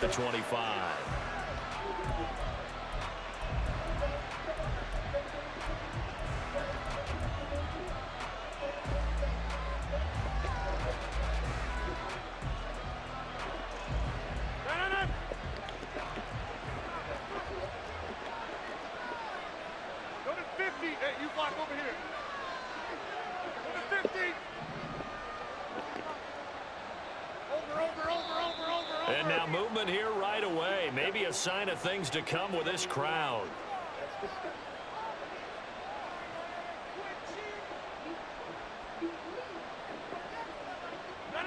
at the 25. And now movement here right away. Maybe a sign of things to come with this crowd.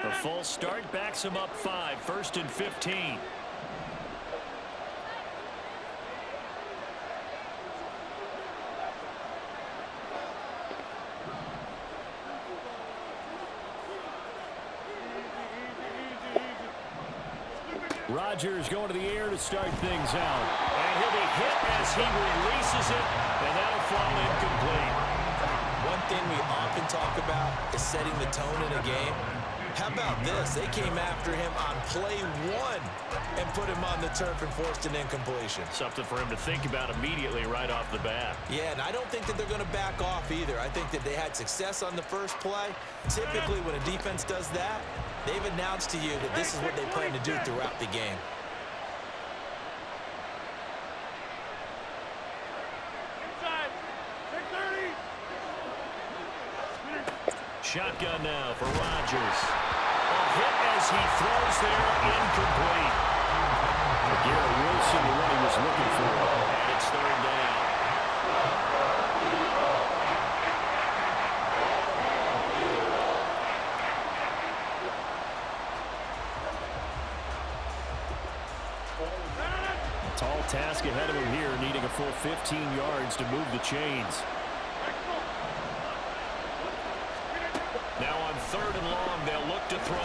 A false start backs him up 5, 1st and 15. Rodgers going to the air to start things out. And he'll be hit as he releases it, and that'll fall incomplete. One thing we often talk about is setting the tone in a game. How about this? They came after him on play 1 and put him on the turf and forced an incompletion. Something for him to think about immediately right off the bat. Yeah, and I don't think that they're going to back off either. I think that they had success on the first play. Typically, when a defense does that, they've announced to you that this is what they plan to do throughout the game. Shotgun now for Rodgers. A hit as he throws there, incomplete. Garrett Wilson, the one he was looking for. And it's 3rd down. Tall task ahead of him here, needing a full 15 yards to move the chains. Now on 3rd and long, they'll look to throw.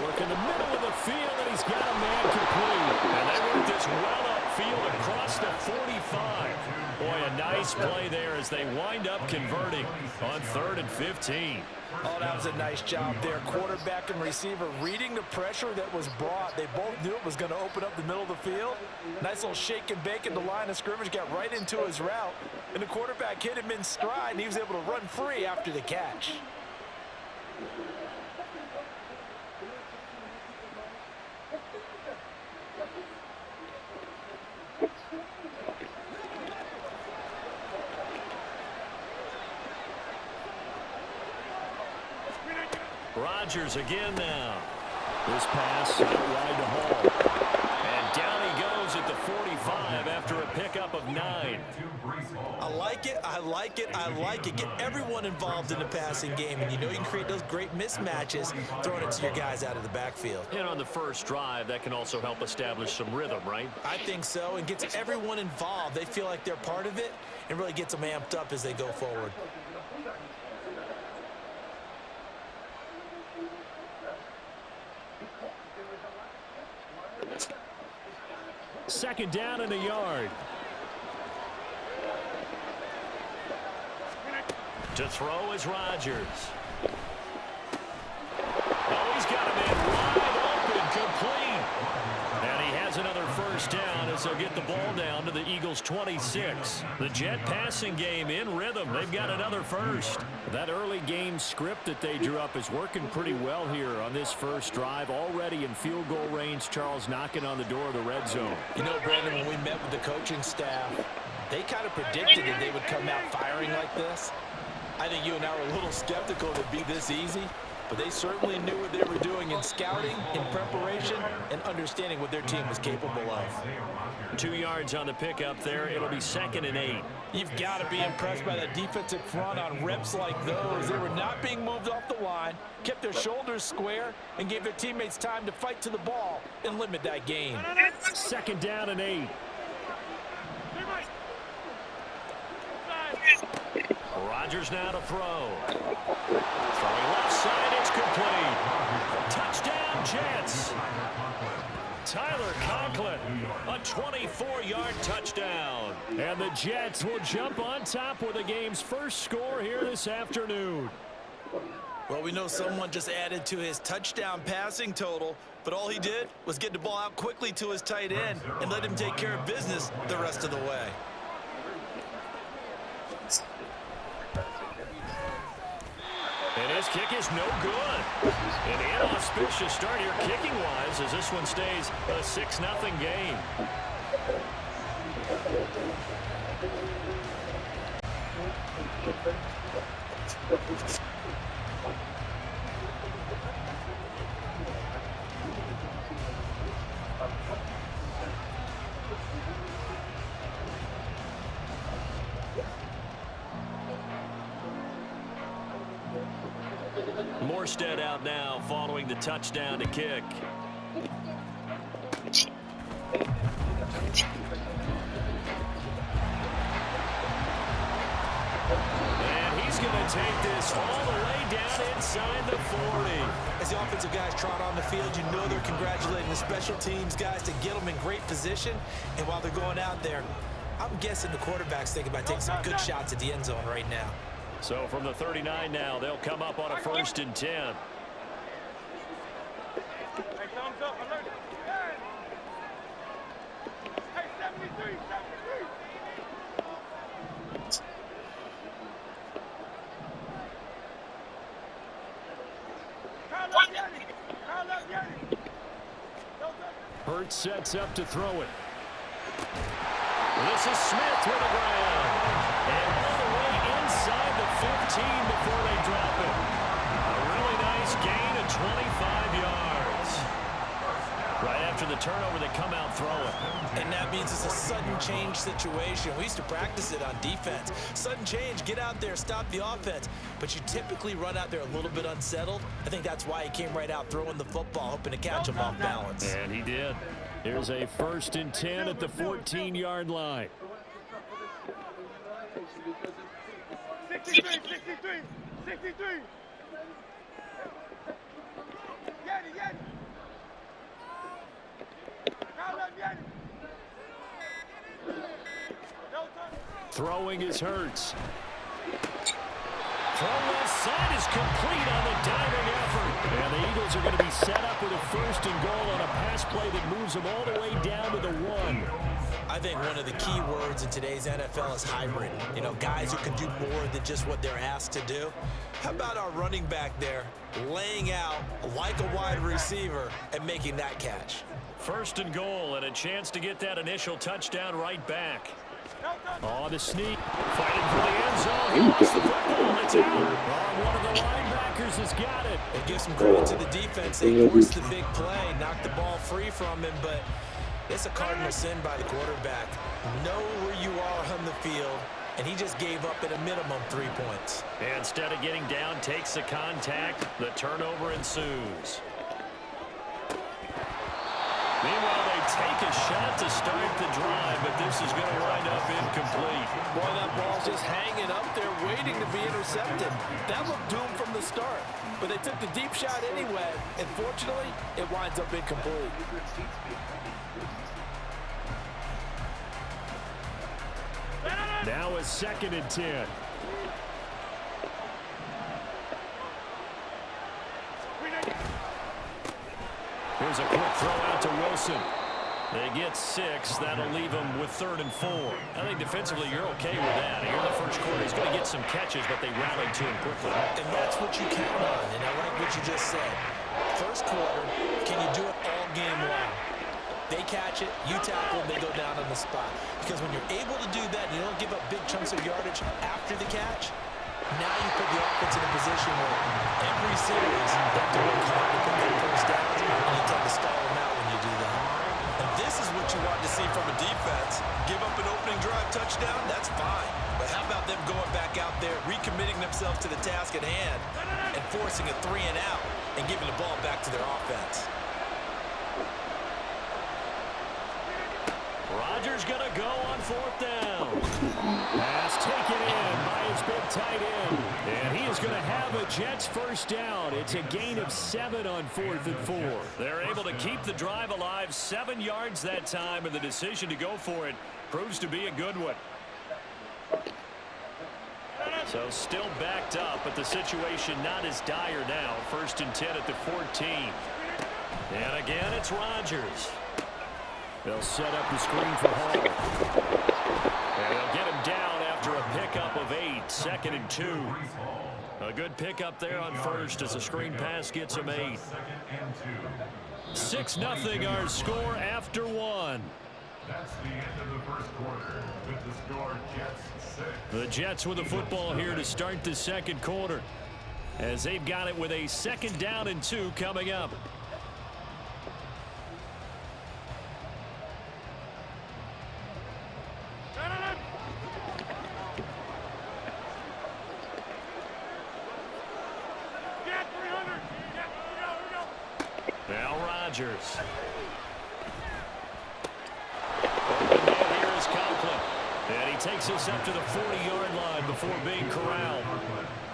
Work in the middle of the field, and he's got a man complete. And they work this well upfield across the 45. Boy, a nice play there as they wind up converting on 3rd and 15. Oh, that was a nice job there. Quarterback and receiver reading the pressure that was brought. They both knew it was going to open up the middle of the field. Nice little shake and bake at the line of scrimmage, got right into his route. And the quarterback hit him in stride, and he was able to run free after the catch. Rodgers again now. This pass out wide to Hall. And down he goes at the 45 after a pickup of 9. I like it, I like it, I like it. Get everyone involved in the passing game, and you know you can create those great mismatches throwing it to your guys out of the backfield. And on the first drive, that can also help establish some rhythm, right? I think so, and gets everyone involved. They feel like they're part of it, and really gets them amped up as they go forward. Second down in a yard. To throw is Rodgers. Oh, he's got a man wide open, complete. And he has another first down as they'll get the ball down to the Eagles' 26. The Jet passing game in rhythm. They've got another first. That early game script that they drew up is working pretty well here on this first drive. Already in field goal range, Charles knocking on the door of the red zone. You know, Brandon, when we met with the coaching staff, they kind of predicted that they would come out firing like this. I think you and I were a little skeptical it'd be this easy, but they certainly knew what they were doing in scouting, in preparation, and understanding what their team was capable of. 2 yards on the pickup there. It'll be 2nd and 8. You've got to be impressed by that defensive front on reps like those. They were not being moved off the line, kept their shoulders square, and gave their teammates time to fight to the ball and limit that gain. 2nd down and 8. Rodgers now to throw. Throwing left side, it's complete. Touchdown, Jets. Tyler Conklin, a 24-yard touchdown. And the Jets will jump on top with the game's first score here this afternoon. Well, we know someone just added to his touchdown passing total. But all he did was get the ball out quickly to his tight end and let him take care of business the rest of the way. And his kick is no good. An inauspicious start here kicking-wise as this one stays a 6-0 game. Morstead out now following the touchdown to kick. And he's going to take this all the way down inside the 40. As the offensive guys trot on the field, you know they're congratulating the special teams guys to get them in great position. And while they're going out there, I'm guessing the quarterback's thinking about taking some good shots at the end zone right now. So from the 39 now, they'll come up on a 1st and 10. Hurts sets up to throw it. This is Smith with the ground. And all the way inside the 15 before they drop it. A really nice gain of 25 yards. Right after the turnover, they come out throwing. And that means it's a sudden change situation. We used to practice it on defense. Sudden change, get out there, stop the offense. But you typically run out there a little bit unsettled. I think that's why he came right out throwing the football, hoping to catch him off balance. And he did. Here's a 1st and 10 at the 14-yard line. 63. Throwing is Hurts. Throw left side is complete on the diving effort. And the Eagles are going to be set up with a 1st and goal on a pass play that moves them all the way down to the 1. I think one of the key words in today's NFL is hybrid. You know, guys who can do more than just what they're asked to do. How about our running back there laying out like a wide receiver and making that catch? 1st and goal and a chance to get that initial touchdown right back. On the sneak, fighting for the end zone. He lost the football. It's out. One of the linebackers has got it. It gives some credit to the defense. They forced the big play, knocked the ball free from him, but it's a cardinal sin by the quarterback. Know where you are on the field, and he just gave up at a minimum 3 points. And instead of getting down, takes the contact. The turnover ensues. Meanwhile, they take a shot to start the drive, but this is going to wind up incomplete. Boy, that ball's just hanging up there waiting to be intercepted. That looked doomed from the start, but they took the deep shot anyway, and fortunately, it winds up incomplete. Now a 2nd and 10. Here's a quick throw out to Wilson. They get 6. That'll leave them with 3rd and 4. I think defensively you're okay with that. Here in the 1st quarter, he's going to get some catches, but they rallied to him quickly. And that's what you count on, and I like what you just said. 1st quarter, can you do it all game long? They catch it, you tackle, and they go down on the spot. Because when you're able to do that and you don't give up big chunks of yardage after the catch, now you put the offense in a position where every series they have to work hard to put their 1st downs, and you tend to stall them out when you do that. And this is what you want to see from a defense. Give up an opening drive touchdown, that's fine. But how about them going back out there, recommitting themselves to the task at hand, and forcing a 3 and out, and giving the ball back to their offense. Rodgers going to go on 4th down. Pass taken in by his big tight end. And he is going to have a Jets 1st down. It's a gain of 7 on 4th and 4. They're able to keep the drive alive, 7 yards that time, and the decision to go for it proves to be a good one. So still backed up, but the situation not as dire now. 1st and 10 at the 14. And again, it's Rodgers. They'll set up the screen for Hall. And they'll get him down after a pickup of 8, 2nd and 2. A good pickup there on first as the screen pass gets him 8. 6-0 our score after 1. That's the end of the first quarter with the score Jets 6. The Jets with the football here to start the second quarter as they've got it with a 2nd down and 2 coming up. Now Rodgers. Here is Conklin. And he takes us up to the 40-yard line before being corralled.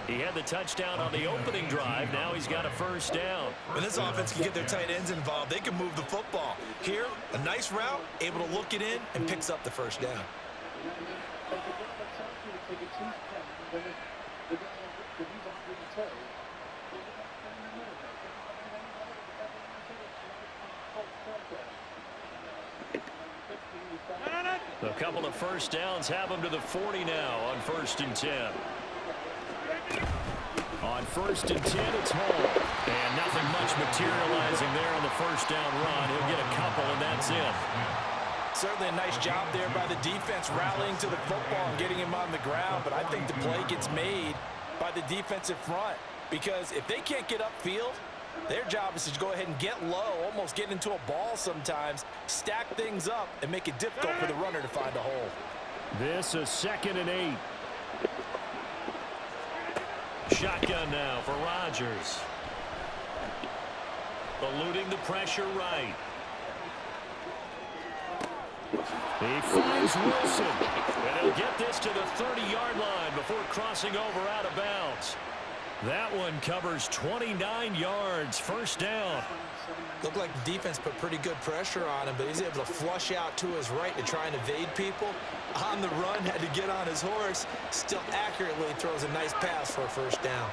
He had the touchdown on the opening drive. Now he's got a 1st down. When this offense can get their tight ends involved, they can move the football. Here, a nice route, able to look it in, and picks up the 1st down. A couple of 1st downs have him to the 40 now on 1st and 10. On 1st and 10, it's Hall. And nothing much materializing there on the 1st down run. He'll get a couple, and that's it. Certainly a nice job there by the defense rallying to the football and getting him on the ground, but I think the play gets made by the defensive front because if they can't get upfield, their job is to go ahead and get low, almost get into a ball sometimes, stack things up, and make it difficult for the runner to find a hole. This is 2nd and 8. Shotgun now for Rodgers. Eluding the pressure right. He finds Wilson. And he'll get this to the 30-yard line before crossing over out of bounds. That one covers 29 yards, 1st down. Looked like the defense put pretty good pressure on him, but he's able to flush out to his right to try and evade people. On the run, had to get on his horse. Still accurately throws a nice pass for a 1st down.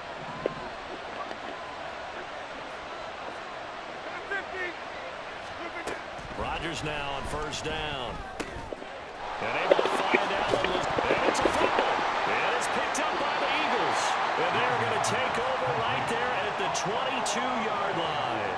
Rodgers now on 1st down. And able to find Allen. And it's a fumble. And it's picked up by the Eagles. And they're going to take over right there at the 22-yard line.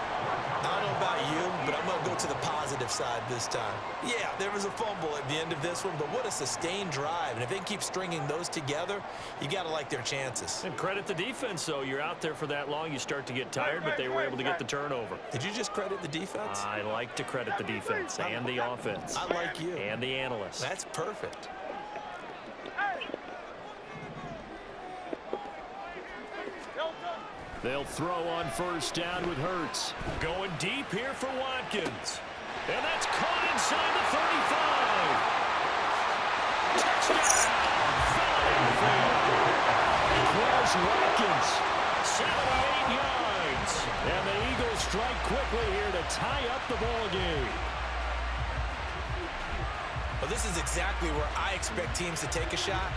I don't know about you, but I'm going to go to the positive side this time. Yeah, there was a fumble at the end of this one, but what a sustained drive. And if they keep stringing those together, you got to like their chances. And credit the defense, though. You're out there for that long, you start to get tired, but they were able to get the turnover. Did you just credit the defense? I like to credit the defense and the offense. I like you. And the analysts. That's perfect. They'll throw on 1st down with Hurts. Going deep here for Watkins. And that's caught inside the 35. Touchdown! Here's Watkins. 78 yards. And the Eagles strike quickly here to tie up the ball game. Well, this is exactly where I expect teams to take a shot.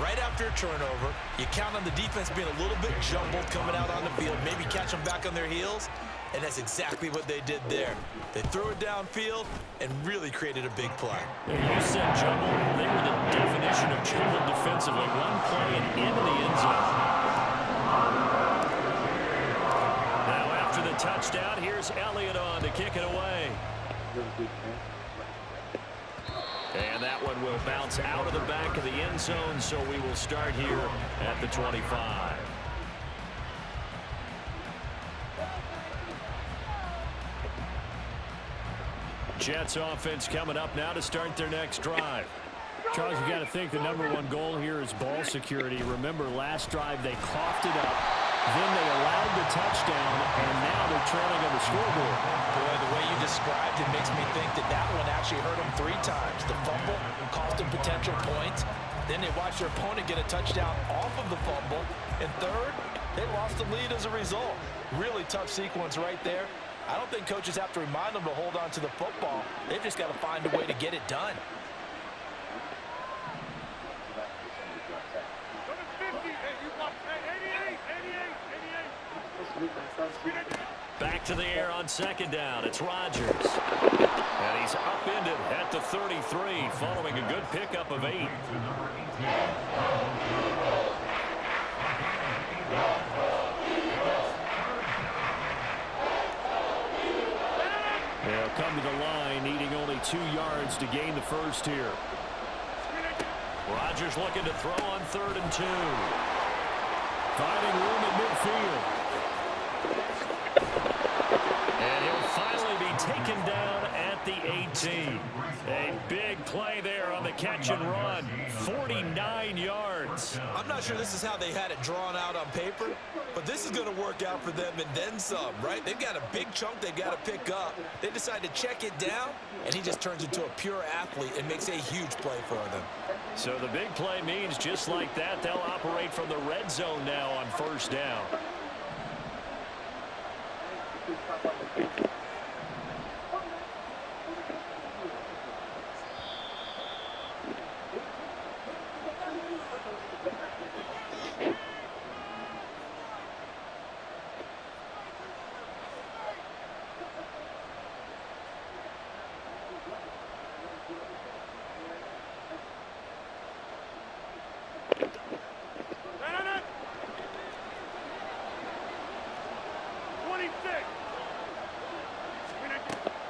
Right after a turnover, you count on the defense being a little bit jumbled coming out on the field, maybe catch them back on their heels, and that's exactly what they did there. They threw it downfield and really created a big play. You said jumbled. They were the definition of jumbled defensively. One play and into the end zone. Now after the touchdown, here's Elliott on to kick it away. And that one will bounce out of the back of the end zone, so we will start here at the 25. Jets offense coming up now to start their next drive. Charles, you got to think the #1 goal here is ball security. Remember, last drive they coughed it up, then they allowed the touchdown, and now they're trailing on the scoreboard. Boy, the way you described it makes me think that that one actually hurt them 3 times. The fumble cost them potential points. Then they watched their opponent get a touchdown off of the fumble. And third, they lost the lead as a result. Really tough sequence right there. I don't think coaches have to remind them to hold on to the football. They've just got to find a way to get it done. Back to the air on second down. It's Rodgers. And he's upended at the 33 following a good pickup of 8. They'll come to the line needing only 2 yards to gain the first here. Rodgers looking to throw on 3rd and 2. Finding room at midfield. And he'll finally be taken down at the 18. A big play there on the catch and run. 49 yards. I'm not sure this is how they had it drawn out on paper, but this is going to work out for them and then some, right? They've got a big chunk they've got to pick up. They decide to check it down, and he just turns into a pure athlete and makes a huge play for them. So the big play means just like that, they'll operate from the red zone now on 1st down.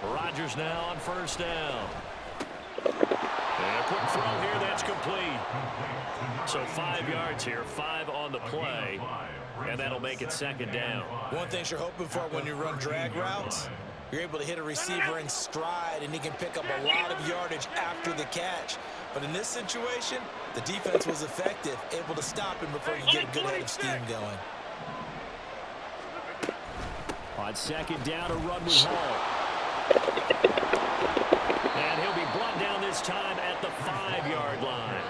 Rodgers now on 1st down. And a quick throw here, that's complete. So 5 yards here, 5 on the play, and that'll make it 2nd down. One thing you're hoping for when you run drag routes, you're able to hit a receiver in stride, and he can pick up a lot of yardage after the catch. But in this situation, the defense was effective, able to stop him before you get a good head of steam going. On 2nd down, a run with Hall. And he'll be brought down this time at the 5-yard line.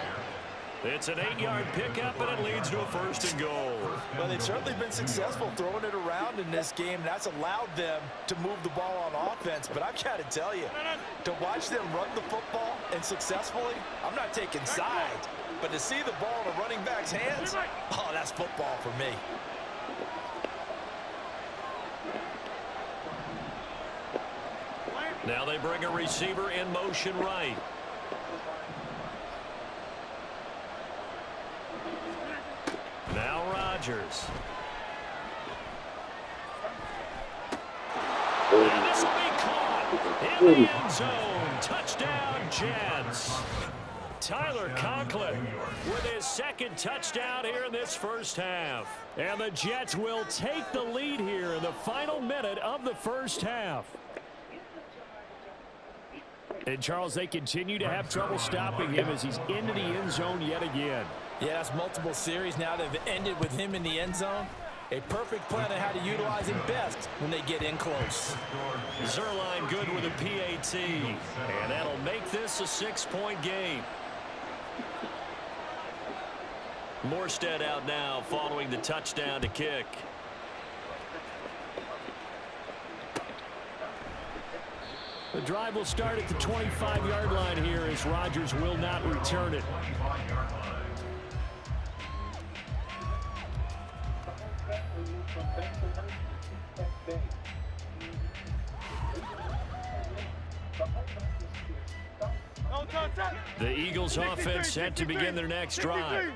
It's an 8-yard pickup, and it leads to a 1st and goal. Well, they've certainly been successful throwing it around in this game. That's allowed them to move the ball on offense. But I've got to tell you, to watch them run the football and successfully, I'm not taking sides. But to see the ball in a running back's hands, oh, that's football for me. Now they bring a receiver in motion right. Now Rodgers. And this will be caught in the end zone. Touchdown, Jets. Tyler Conklin with his 2nd touchdown here in this 1st half. And the Jets will take the lead here in the final minute of the 1st half. And, Charles, they continue to have trouble stopping him as he's into the end zone yet again. Yeah, that's multiple series now they've ended with him in the end zone. A perfect plan on how to utilize him best when they get in close. Zerline good with a PAT. And that'll make this a 6-point game. Morstead out now following the touchdown to kick. The drive will start at the 25-yard line here as Rodgers will not return it. The Eagles offense set to begin their next drive.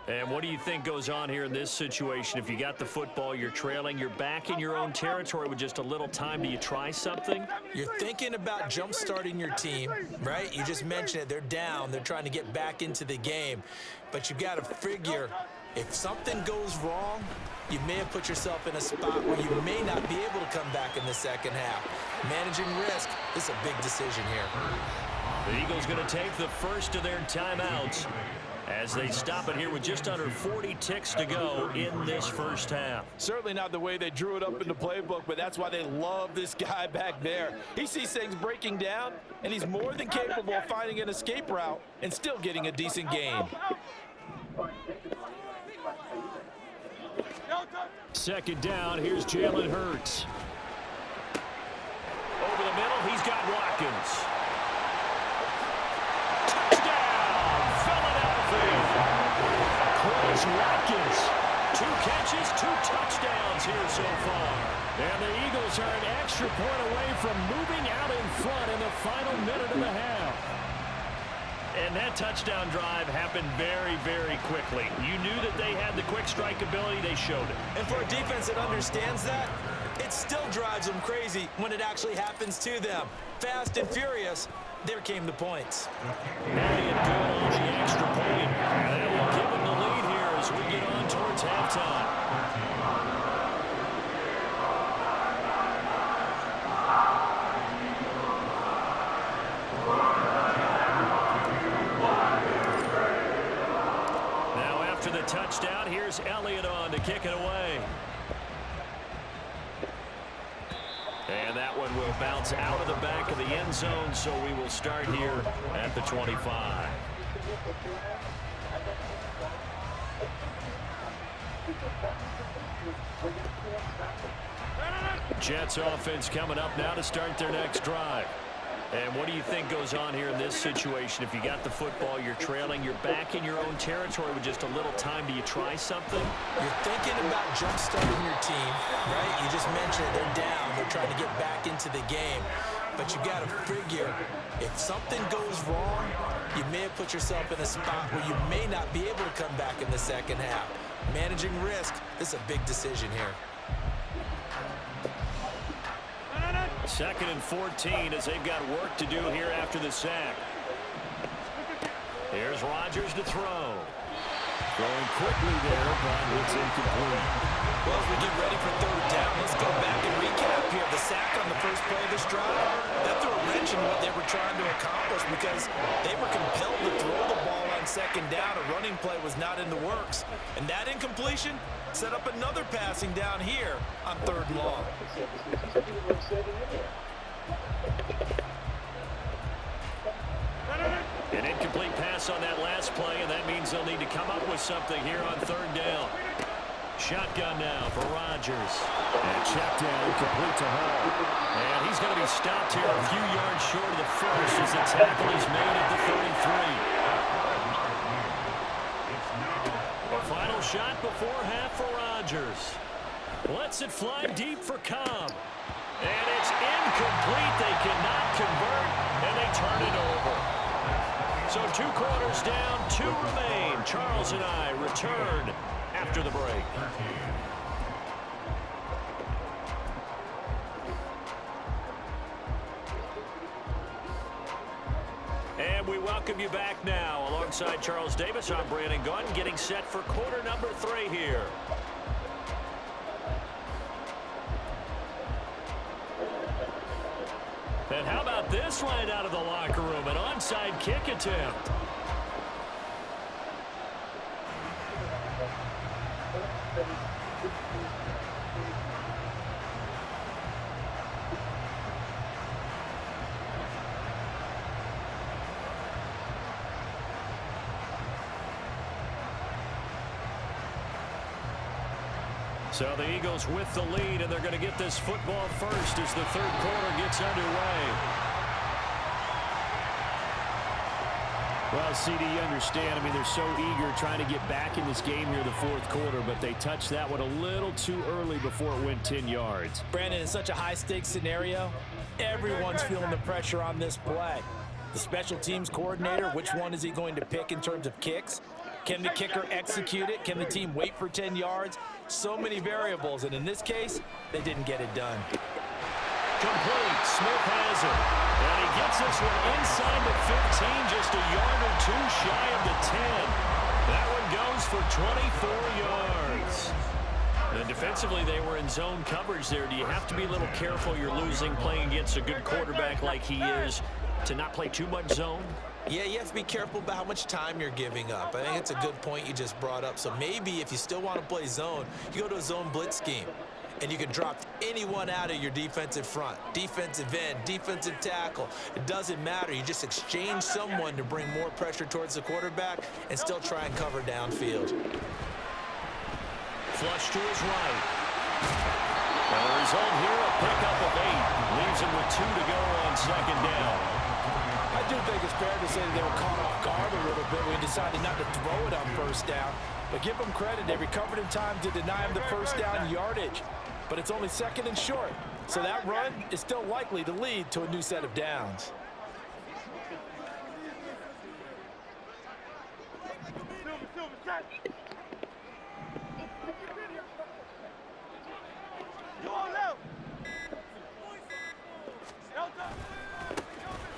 And what do you think goes on here in this situation? If you got the football, you're trailing, you're back in your own territory with just a little time. Do you try something? You're thinking about jump-starting your team, right? You just mentioned it. They're down. They're trying to get back into the game. But you got to figure if something goes wrong, you may have put yourself in a spot where you may not be able to come back in the 2nd half. Managing risk is a big decision here. The Eagles going to take the first of their timeouts as they stop it here with just under 40 ticks to go in this 1st half. Certainly not the way they drew it up in the playbook, but that's why they love this guy back there. He sees things breaking down, and he's more than capable of finding an escape route and still getting a decent gain. 2nd down, here's Jalen Hurts. Over the middle, he's got Watkins. Chris Watkins, 2 catches, 2 touchdowns here so far. And the Eagles are an extra point away from moving out in front in the final minute of the half. And that touchdown drive happened very, very quickly. You knew that they had the quick strike ability. They showed it. And for a defense that understands that, it still drives them crazy when it actually happens to them. Fast and furious, there came the points. Elliott good on the extra point. And that will give them the lead here as we get on towards halftime. Touchdown. Here's Elliott on to kick it away. And that one will bounce out of the back of the end zone, so we will start here at the 25. Jets offense coming up now to start their next drive. And what do you think goes on here in this situation? If you got the football, you're trailing, you're back in your own territory with just a little time. Do you try something? You're thinking about jump-starting your team, right? You just mentioned it. They're down. They're trying to get back into the game. But you got to figure, if something goes wrong, you may have put yourself in a spot where you may not be able to come back in the second half. Managing risk, this is a big decision here. 2nd and 14 as they've got work to do here after the sack. Here's Rodgers to throw. Throwing quickly there, but it's incomplete. Well, as we get ready for third down, let's go back and recap here. The sack on the first play of this drive, that threw a wrench in what they were trying to accomplish because they were compelled to throw the ball on second down. A running play was not in the works. And that incompletion set up another passing down here on 3rd and long. An incomplete pass on that last play, and that means they'll need to come up with something here on 3rd down. Shotgun now for Rodgers. And check down, complete to Hall. And he's going to be stopped here a few yards short of the first as the tackle is made at the 33. A final shot before half for Rodgers. Lets it fly deep for Cobb. And it's incomplete. They cannot convert, and they turn it over. So 2 quarters down, 2 remain. Charles and I return after the break. And we welcome you back now. Alongside Charles Davis, I'm Brandon Gunn, getting set for quarter number 3 here. And how about this right out of the locker room? An onside kick attempt. So the Eagles with the lead, and they're going to get this football first as the 3rd quarter gets underway. Well, CD, you understand. I mean, they're so eager trying to get back in this game here the 4th quarter, but they touched that one a little too early before it went 10 yards. Brandon, in such a high-stakes scenario, everyone's feeling the pressure on this play. The special teams coordinator, which one is he going to pick in terms of kicks? Can the kicker execute it? Can the team wait for 10 yards? So many variables, and in this case, they didn't get it done. Complete. Smith has it. And he gets this one inside the 15, just a yard or 2 shy of the 10. That one goes for 24 yards. And defensively, they were in zone coverage there. Do you have to be a little careful? You're losing playing against a good quarterback like he is to not play too much zone? Yeah, you have to be careful about how much time you're giving up. I think it's a good point you just brought up. So maybe if you still want to play zone, you go to a zone blitz scheme. And you can drop anyone out of your defensive front. Defensive end, defensive tackle. It doesn't matter. You just exchange someone to bring more pressure towards the quarterback and still try and cover downfield. Flush to his right. And the result here, a pickup of 8. Leaves him with 2 to go on 2nd down. I do think it's fair to say that they were caught off guard a little bit when he decided not to throw it on 1st down. But give them credit. They recovered in time to deny him the 1st down yardage. but it's only 2nd and short. So that run is still likely to lead to a new set of downs.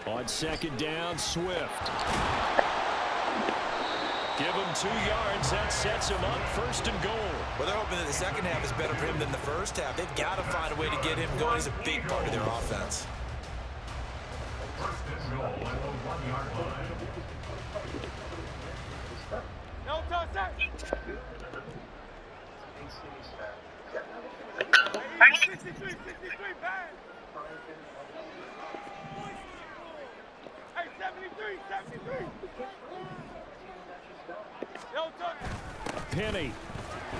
On 2nd down, Swift. Give him 2 yards. That sets him up 1st and goal. Well, they're hoping that the second half is better for him than the first half. They've got to find a way to get him going. He's a big part of their offense. 1st and goal at the 1-yard line. No touchdown. 63, bang. Hey, 73. No touchdown. Penny.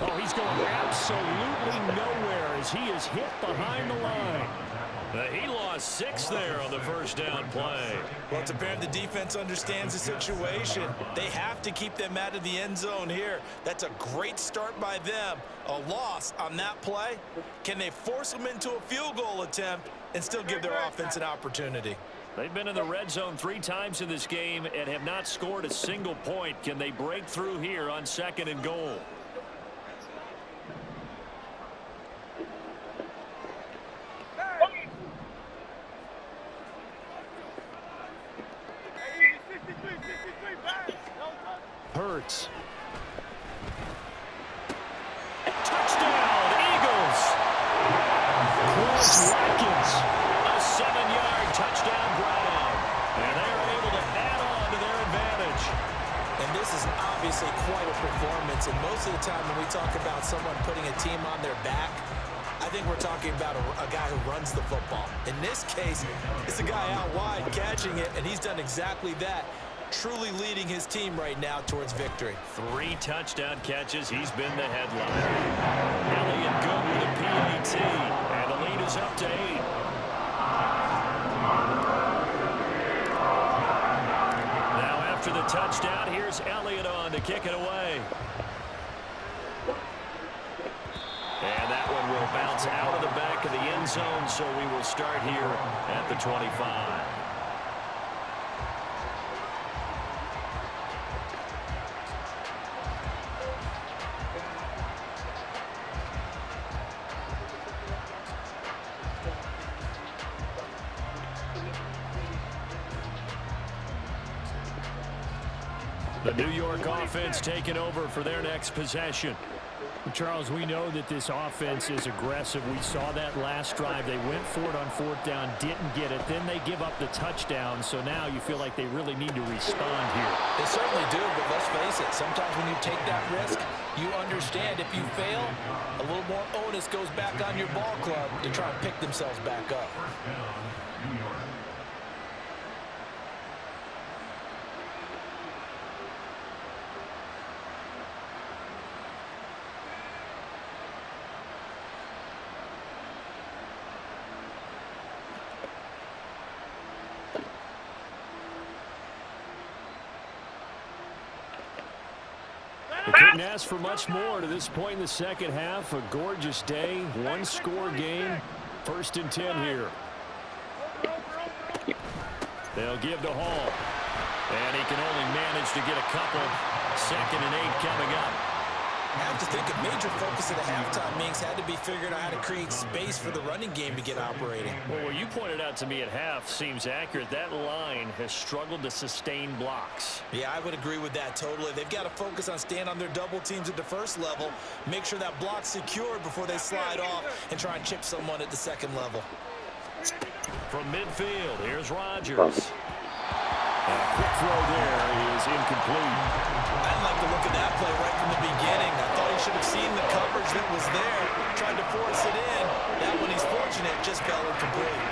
Oh, he's going absolutely nowhere as he is hit behind the line. He lost 6 there on the 1st down play. Well, it's apparent the defense understands the situation. They have to keep them out of the end zone here. That's a great start by them. A loss on that play. Can they force them into a field goal attempt and still give their offense an opportunity? They've been in the red zone 3 times in this game and have not scored a single point. Can they break through here on 2nd and goal? Hurts. Touchdown, Eagles! Chris Watkins. A 7-yard touchdown ground. And they're able to add on to their advantage. And this is obviously quite a performance. And most of the time when we talk about someone putting a team on their back, I think we're talking about a guy who runs the football. In this case, it's a guy out wide catching it, and he's done exactly that. Truly leading his team right now towards victory. 3 touchdown catches. He's been the headliner. Elliott good with a PAT. And the lead is up to 8. Now after the touchdown, here's Elliott on to kick it away. And that one will bounce out of the back of the end zone, so we will start here at the 25. The New York offense taking over for their next possession. Charles, we know that this offense is aggressive. We saw that last drive. They went for it on 4th down, didn't get it. Then they give up the touchdown. So now you feel like they really need to respond here. They certainly do, but let's face it. Sometimes when you take that risk, you understand if you fail, a little more onus goes back on your ball club to try and pick themselves back up. New York. They couldn't ask for much more to this point in the second half. A gorgeous day, 1-score game. 1st and 10 here. They'll give to Hall. And he can only manage to get a couple. 2nd and 8 coming up. I have to think a major focus of the halftime meetings had to be figuring out how to create space for the running game to get operating. Well, what you pointed out to me at half seems accurate. That line has struggled to sustain blocks. Yeah, I would agree with that totally. They've got to focus on staying on their double teams at the first level, make sure that block's secured before they slide off and try and chip someone at the second level. From midfield, here's Rodgers. A quick throw there is incomplete. I didn't like the look of that play right from the beginning. I thought he should have seen the coverage that was there, tried to force it in. That one, he's fortunate, just fell incomplete.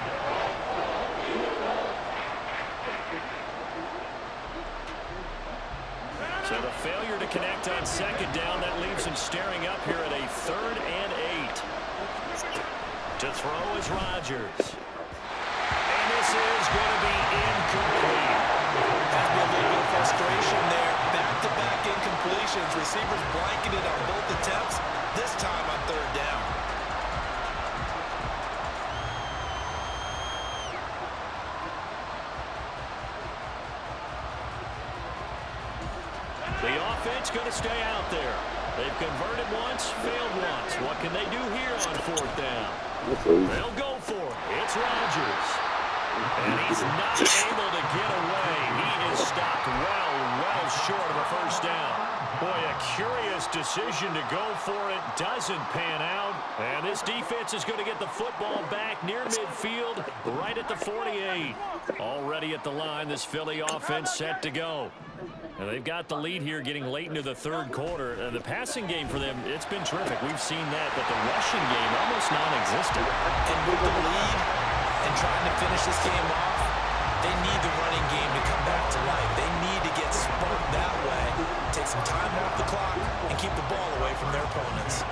So the failure to connect on 2nd down, that leaves him staring up here at a 3rd and 8. To throw is Rodgers. And this is going to be incomplete. Has been a little bit of frustration there. Back-to-back incompletions. Receivers blanketed on both attempts, this time on 3rd down. offense going to stay out there. They've converted once, failed once. What can they do here on fourth down? They'll go for it. It's Rodgers. And he's not able to get away. He is stopped well short of a first down. Boy, a curious decision to go for it. Doesn't pan out. And this defense is going to get the football back near midfield, right at the 48. Already at the line, this Philly offense set to go. And they've got the lead here getting late into the third quarter. The passing game for them, it's been terrific. We've seen that, but the rushing game almost non-existent. And with the lead and trying to finish this game off, they need the running game to come back to life. They need to get sparked that way, take some time off the clock, and keep the ball away from their opponents.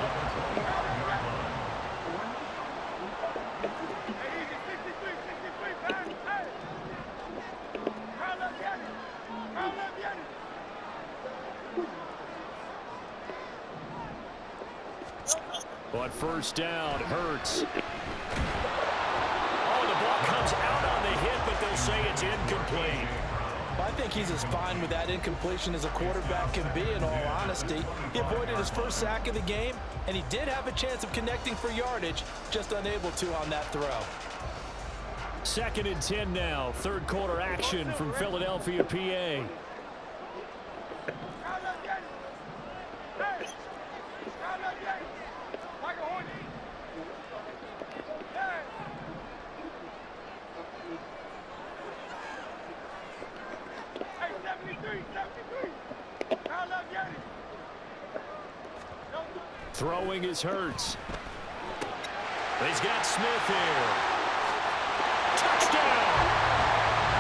But first down, Hurts. Oh, the ball comes out on the hit, but they'll say it's incomplete. Well, I think he's as fine with that incompletion as a quarterback can be, in all honesty. He avoided his first sack of the game, and he did have a chance of connecting for yardage, just unable to on that throw. 2nd and 10 now. Third quarter action from Philadelphia, PA. Throwing is Hurts. He's got Smith here. Touchdown!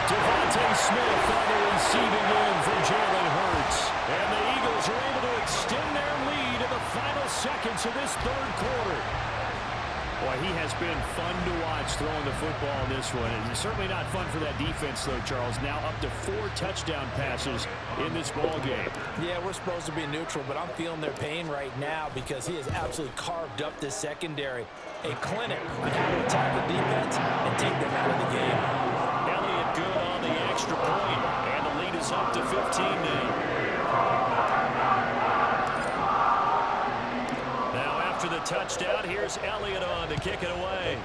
Devontae Smith on the receiving end for Jalen Hurts. And the Eagles are able to extend their lead in the final seconds of this third quarter. Boy, he has been fun to watch throwing the football in this one. And certainly not fun for that defense, though, Charles. Now up to 4 touchdown passes in this ball game. Yeah, we're supposed to be neutral, but I'm feeling their pain right now because he has absolutely carved up this secondary. A clinic on how to attack the defense and take them out of the game. Elliott good on the extra point, and the lead is up to 15 now. After the touchdown, here's Elliott on to kick it away.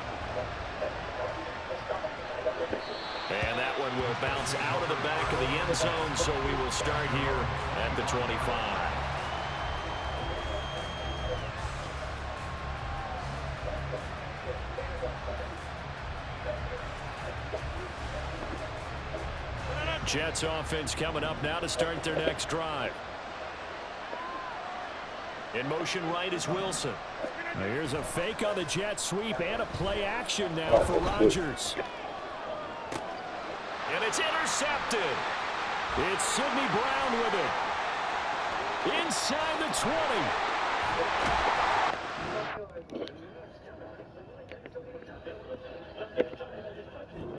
And that one will bounce out of the back of the end zone, so we will start here at the 25. Jets offense coming up now to start their next drive. In motion right is Wilson. Now here's a fake on the jet sweep and a play action now for Rodgers. And it's intercepted. It's Sidney Brown with it. Inside the 20.